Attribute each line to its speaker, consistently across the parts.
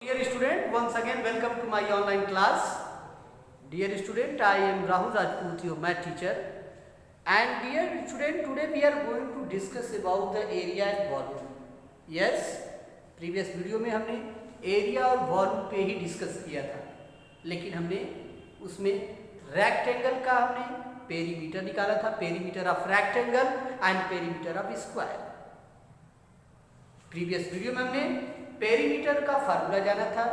Speaker 1: Dear student, once again welcome to my online class. Dear student, I am Rahul Rajput, your math teacher. And dear student, today we are going to discuss about the area and volume. Yes, previous video में हमने area और volume पे ही discuss किया था, लेकिन हमने उसमें rectangle का हमने पेरीमीटर निकाला था, perimeter of rectangle and perimeter of square. Previous video में हमने पेरीमीटर का फार्मूला जाना था,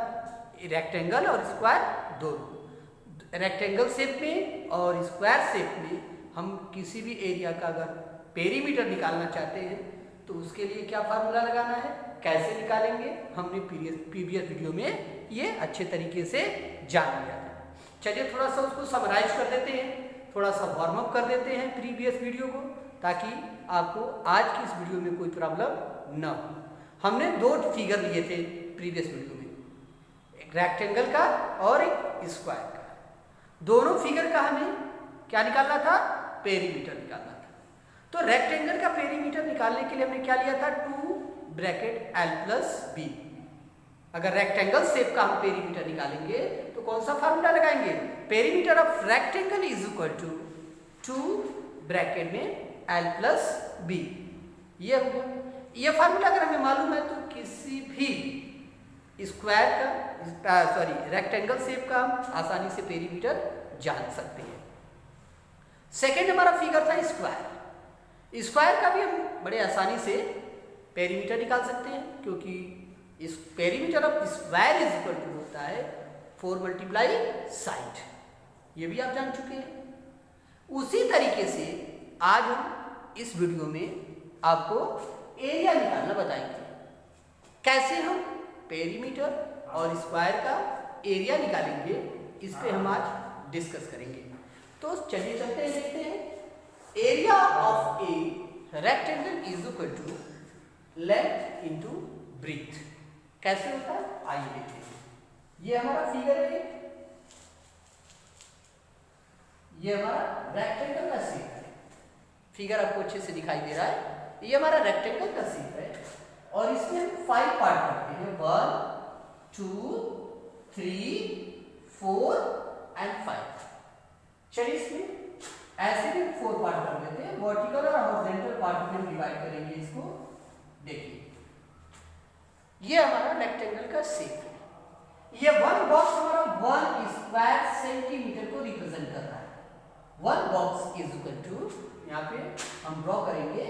Speaker 1: रेक्टेंगल और स्क्वायर दोनों. रेक्टेंगल शेप में और स्क्वायर शेप में हम किसी भी एरिया का अगर पेरीमीटर निकालना चाहते हैं तो उसके लिए क्या फार्मूला लगाना है, कैसे निकालेंगे, हमने प्रीवियस वीडियो में ये अच्छे तरीके से जान लिया था. चलिए थोड़ा सा उसको समराइज कर देते हैं, थोड़ा सा वार्म अप कर देते हैं प्रीवियस वीडियो को, ताकि आपको आज की इस वीडियो में कोई प्रॉब्लम न हो. हमने दो फिगर लिए थे प्रीवियस वीडियो में, एक रेक्टेंगल का और एक स्क्वायर का. दोनों फिगर का हमें क्या निकालना था, पेरीमीटर निकालना था. तो रेक्टेंगल का पेरीमीटर निकालने के लिए हमने क्या लिया था, 2 ब्रैकेट L प्लस B. अगर रेक्टेंगल शेप का हम पेरीमीटर निकालेंगे तो कौन सा फार्मूला लगाएंगे, perimeter of rectangle is equal to 2 bracket में L प्लस B. ये हो गया. ये फार्मूला अगर हमें मालूम है तो किसी भी स्क्वायर का रेक्टेंगल शेप का हम आसानी से पेरीमीटर जान सकते हैं. सेकेंड हमारा फिगर था स्क्वायर. स्क्वायर का भी हम बड़े आसानी से पेरीमीटर निकाल सकते हैं, क्योंकि इस perimeter of square is equal to होता है 4 मल्टीप्लाई साइड. ये भी आप जान चुके हैं. उसी तरीके से आज हम इस वीडियो में आपको एरिया निकालना बताएंगे. कैसे हम पेरीमीटर और स्क्वायर का एरिया निकालेंगे, इस पे हम आज डिस्कस करेंगे. तो चलिए चलते हैं, देखते हैं. Area of a rectangle is equal to length into breadth. कैसे होता है आइए देखते हैं. ये हमारा फिगर है, ये हमारा रेक्टेंगल का शेप है. फिगर आपको अच्छे से दिखाई दे रहा है. ये हमारा रेक्टेंगल का शेप है और इसमें हम 5 पार्ट करते हैं, 1 2 3 4 एंड 5. चलिए इसमें ऐसे भी 4 पार्ट कर देते हैं. वर्टिकल और हॉरिजॉन्टल पार्ट में डिवाइड करेंगे इसको. देखिए ये हमारा रेक्टेंगल का शेप है. ये 1 बॉक्स हमारा 1 स्क्वायर सेंटीमीटर को रिप्रेजेंट कर रहा है. 1 बॉक्स इज इक्वल टू, यहाँ पे हम ड्रॉ करेंगे,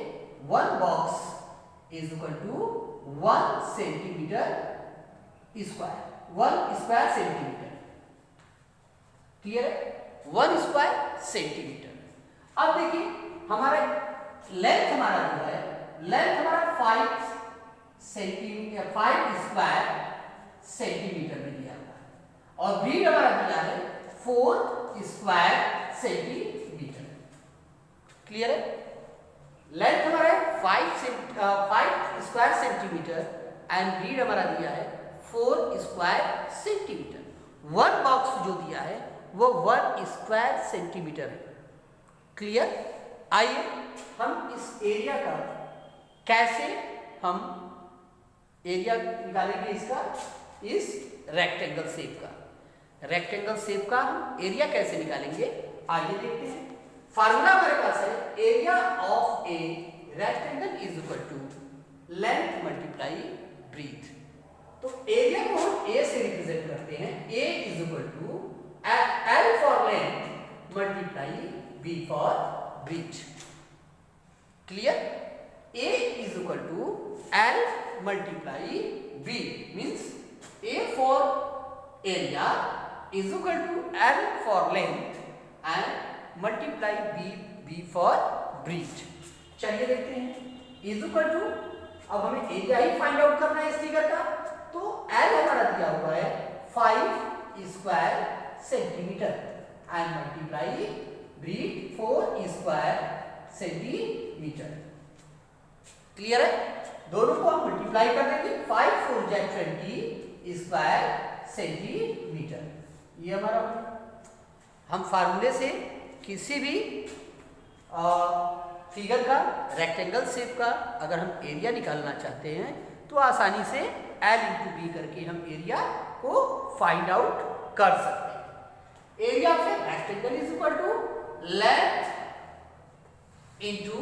Speaker 1: 1 box is equal to 1 centimetre square. 1 square centimetre. Clear है, 1 स्क्वायर सेंटीमीटर. अब देखिए हमारा लेंथ हमारा जो है, लेंथ हमारा 5 सेंटीमीटर, 5 स्क्वायर सेंटीमीटर में दिया हुआ है, और ब्रीथ हमारा दिया है 4 स्क्वायर सेंटीमीटर. क्लियर है. लेंथ हमारा है 5 स्क्वायर सेंटीमीटर एंड ब्रीड हमारा दिया है 4 स्क्वायर सेंटीमीटर. 1 बॉक्स जो दिया है वो 1 स्क्वायर सेंटीमीटर है. क्लियर. आइए हम इस एरिया का कैसे हम एरिया निकालेंगे इसका, इस रेक्टेंगल शेप का. रेक्टेंगल शेप का हम एरिया कैसे निकालेंगे आइए देखते हैं. फार्मूला हमारे पास है, area of a rectangle is equal to length multiply breadth. तो एरिया को हम ए से रिप्रेजेंट करते हैं. A is equal to L for length multiply B for breadth. Clear. A is equal to L multiply B means A for area is equal to L for length and multiply B for breadth. चलिए देखते हैं. Is equal to, अब हमें area ही find out करना है इस figure का. तो एल हमारा दिया हुआ है 5 square centimetre and multiply breadth 4 square centimetre. Clear है. दोनों को हम मल्टीप्लाई कर देंगे. 5 4 20 स्क्वायर सेंटीमीटर. ये हमारा, हम फार्मूले से किसी भी फिगर का, रेक्टेंगल शेप का अगर हम एरिया निकालना चाहते हैं तो आसानी से L इंटू बी करके हम एरिया को फाइंड आउट कर सकते हैं। Area of a rectangle is equal to length into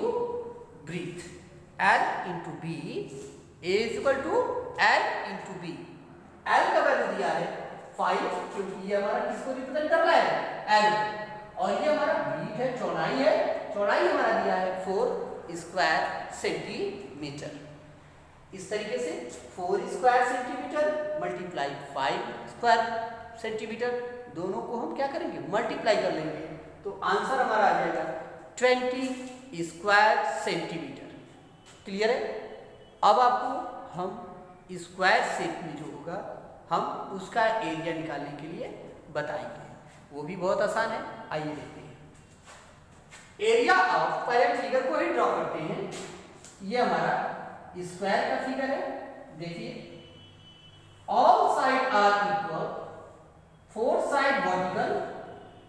Speaker 1: breadth, L into B is equal to L into B. L का वैल्यू दिया है 5, क्योंकि ये हमारा किसको रिप्रेजेंट कर रहा है, L, और ये हमारा ब्रीथ है, चौड़ाई है, चौड़ाई हमारा दिया है 4 स्क्वायर सेंटीमीटर। इस तरीके से 4 square centimetre multiply 5 square centimetre, दोनों को हम क्या करेंगे, मल्टीप्लाई कर लेंगे, तो आंसर हमारा आ जाएगा 20 स्क्वायर सेंटीमीटर। क्लियर है? अब आपको हम स्क्वायर शेप में जो होगा हम उसका एरिया निकालने के लिए बताएंगे, वो भी बहुत आसान है। आइए देखते हैं एरिया ऑफ, पहले हम फिगर को ही ड्रॉ करते हैं। ये हमारा स्क्वायर का फिगर है, देखिए all side are equal, 4 side vertical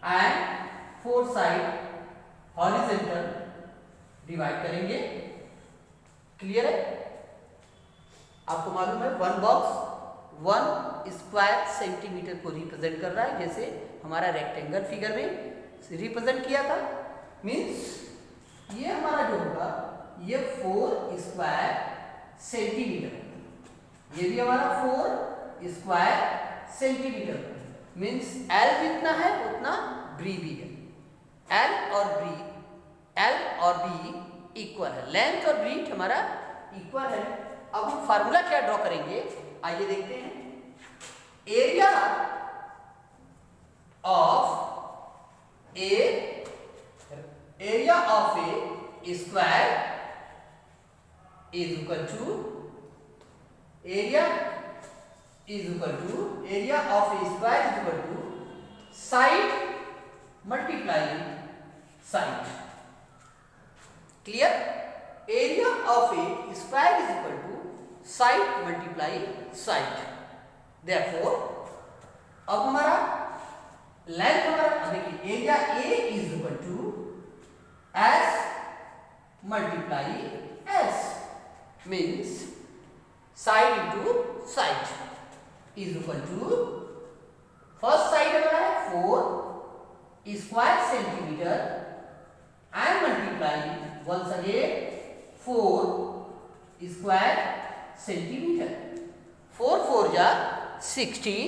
Speaker 1: and 4 side horizontal divide करेंगे। क्लियर है? आपको मालूम है 1 बॉक्स 1 स्क्वायर सेंटीमीटर को रिप्रेजेंट कर रहा है, जैसे हमारा रेक्टेंगल फिगर में रिप्रेजेंट किया था। मीन्स ये हमारा जो होगा ये 4 स्क्वायर सेंटीमीटर, ये भी हमारा 4 स्क्वायर सेंटीमीटर। मीन्स L जितना है उतना ब्री भी है, L और B इक्वल है, लेंथ और ब्रीथ हमारा इक्वल है। अब हम फार्मूला क्या ड्रॉ करेंगे, आइए देखते हैं। Area of a square is equal to area of a square is equal to side multiply side. Clear? Area of a square is equal to side multiply side. Therefore अब हमारा length हमारा देखिए, area A is equal to S multiply S, means side into side is equal to, first side हमारा है 4 square centimetre and multiply once again 4 square centimetre. 4 4 जा 16,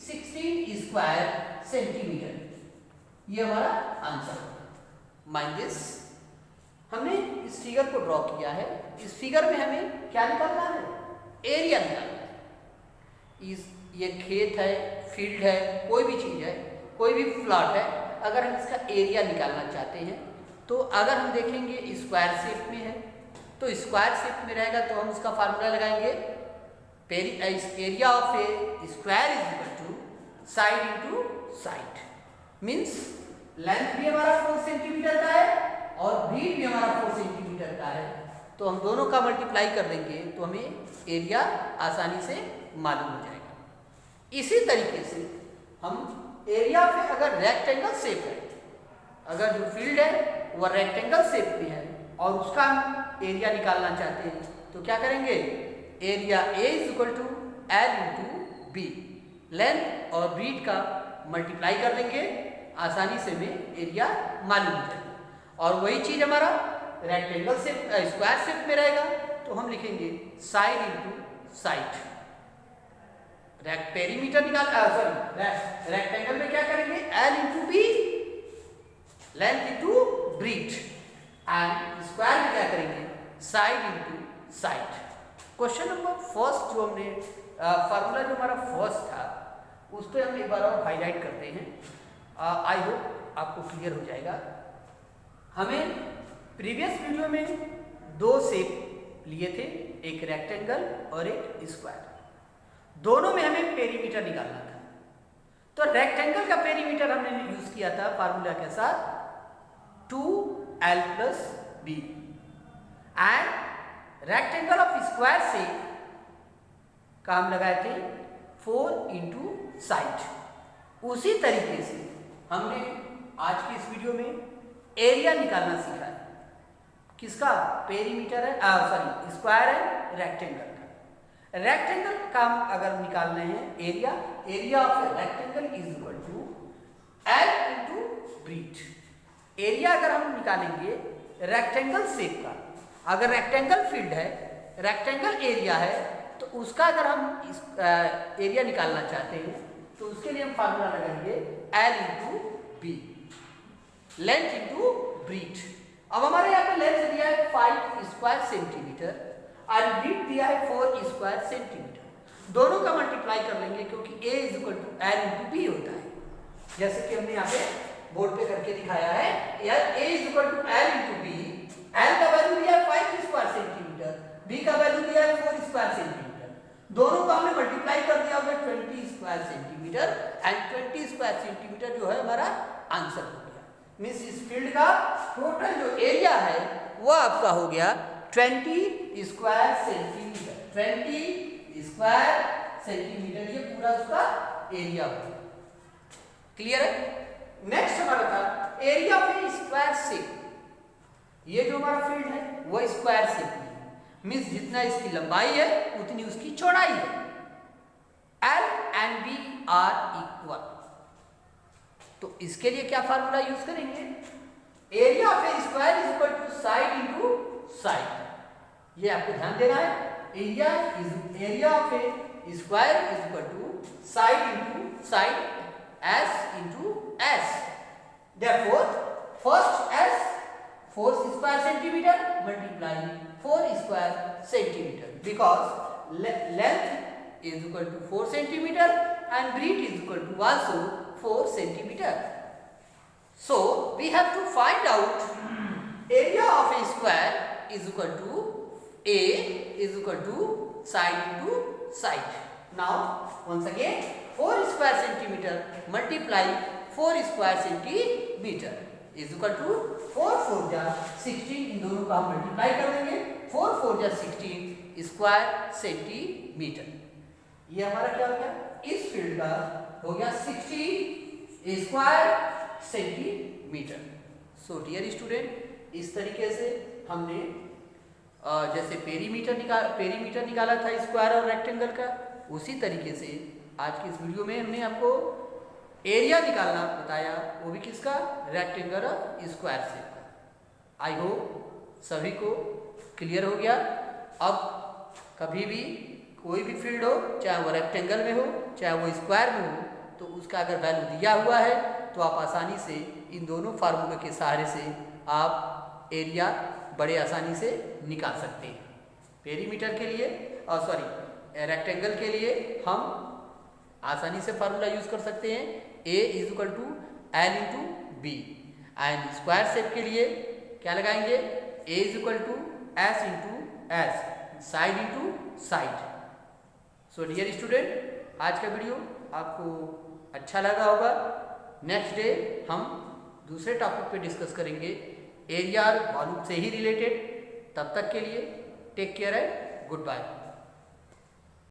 Speaker 1: 16 square centimetre, ये हमारा answer है। माइंड दिस, हमने इस फिगर को draw किया है। इस फिगर में हमें क्या निकालना है, एरिया निकालना है। ये खेत है, फील्ड है, कोई भी चीज़ है, कोई भी प्लॉट है, अगर हम इसका एरिया निकालना चाहते हैं तो अगर हम देखेंगे स्क्वायर शेप में है तो स्क्वायर शेप में रहेगा तो हम उसका फार्मूला लगाएंगे, area of a square is equal to side into side. Means length भी हमारा 4 सेंटीमीटर का है और ब्रीथ भी हमारा 4 सेंटीमीटर का है, तो हम दोनों का मल्टीप्लाई कर देंगे तो हमें एरिया आसानी से मालूम हो जाएगा। इसी तरीके से हम एरिया पे अगर रेक्टेंगल शेप है, अगर जो फील्ड है वह रेक्टेंगल शेप में है और उसका हम एरिया निकालना चाहते हैं तो क्या करेंगे, area A is equal to L into B, length और ब्रीथ का मल्टीप्लाई कर देंगे, आसानी से हमें एरिया मालूम हो जाएगा। और वही चीज़ हमारा रेक्टेंगल शेप स्क्वायर शेप में रहेगा तो हम लिखेंगे साइड इंटू साइड। पेरीमीटर निकाल रेक्टेंगल में क्या करेंगे, L into B, length into breadth, and square में क्या करेंगे, side into side. Question number first जो हमने फार्मूला जो हमारा फर्स्ट था उस पर हम एक बार और हाईलाइट करते हैं। आई होप आपको क्लियर हो जाएगा। हमें प्रीवियस वीडियो में 2 शेप लिए थे, एक रेक्टेंगल और एक स्क्वायर, दोनों में हमें पेरीमीटर निकालना था। तो रेक्टेंगल का पेरीमीटर हमने यूज किया था फार्मूला के साथ 2l + b, and rectangle of square shape का हम लगाए थे 4 × साइड। उसी तरीके से हमने आज की इस वीडियो में एरिया निकालना सीखा है। किसका, पेरीमीटर है, स्क्वायर है रेक्टेंगल का। रेक्टेंगल का हम अगर निकालने हैं area of a rectangle is equal to L into breadth. Area अगर हम निकालेंगे रेक्टेंगल शेप का, अगर रेक्टेंगल फील्ड है, रेक्टेंगल एरिया है, तो उसका अगर हम एरिया निकालना चाहते हैं तो उसके लिए हम फार्मूला लगाएंगे L into B, length into breadth. अब हमारे यहाँ पे लेंथ दिया है 5 स्क्वायर सेंटीमीटर और ब्रीथ दिया है 4 स्क्वायर सेंटीमीटर। दोनों का मल्टीप्लाई कर लेंगे क्योंकि A is equal to L into B होता है, जैसे कि हमने यहाँ पे बोर्ड पे करके दिखाया है। यार A is equal to L into B, L का वैल्यू दिया है 5 स्क्वायर सेंटीमीटर, बी का वैल्यू दिया है 4 स्क्वायर सेंटीमीटर। दोनों को हमने मल्टीप्लाई कर दिया होगा 20 square centimetre and 20 square centimetre जो है हमारा आंसर हो गया। मीन्स इस फील्ड का टोटल जो एरिया है वो आपका हो गया 20 स्क्वायर सेंटीमीटर। 20 स्क्वायर सेंटीमीटर ये पूरा उसका एरिया हो गया। क्लियर है? नेक्स्ट हमारा था area of a square shape. ये जो हमारा फील्ड है वो स्क्वायर शेप में, मीन्स जितना इसकी लंबाई है उतनी उसकी चौड़ाई है। L and B are equal, तो इसके लिए क्या फार्मूला यूज करेंगे? Area of a square is equal to side into side. ये आपको ध्यान देना है। Area of a square is equal to side into side, S into S. Therefore first S 4 square centimetre multiply 4 square centimetre, because length is equal to 4 centimetre and breadth is equal to also 4 centimeter. So we have to find out area of a square is equal to A is equal to side into side. Now once again 4 square centimeter multiply 4 square centimeter is equal to 4 4 जा 16। इन दोनों का हम multiply कर देंगे। 4 4 जा 16 square centimetre. ये हमारा क्या हो गया? इस फील्ड का हो गया 60 square centimetre. So dear student, इस तरीके से हमने जैसे पेरीमीटर निकाला था स्क्वायर और रेक्टेंगल का, उसी तरीके से आज की इस वीडियो में हमने आपको एरिया निकालना बताया, वो भी किसका? रेक्टेंगल और स्क्वायर शेप का। आई होप सभी को क्लियर हो गया। अब कभी भी कोई भी फील्ड हो, चाहे वो रेक्टेंगल में हो चाहे वो स्क्वायर में हो, तो उसका अगर वैल्यू दिया हुआ है तो आप आसानी से इन दोनों फार्मूले के सहारे से आप एरिया बड़े आसानी से निकाल सकते हैं। पेरीमीटर के लिए रेक्टेंगल के लिए हम आसानी से फार्मूला यूज कर सकते हैं A is equal to L into B, and square shape के लिए क्या लगाएंगे? A is equal to S into S, side into side. So dear student, आज का वीडियो आपको अच्छा लगा होगा। नेक्स्ट डे हम दूसरे टॉपिक पे डिस्कस करेंगे एरिया और वॉल्यूम से ही रिलेटेड। तब तक के लिए टेक केयर है, गुड बाय।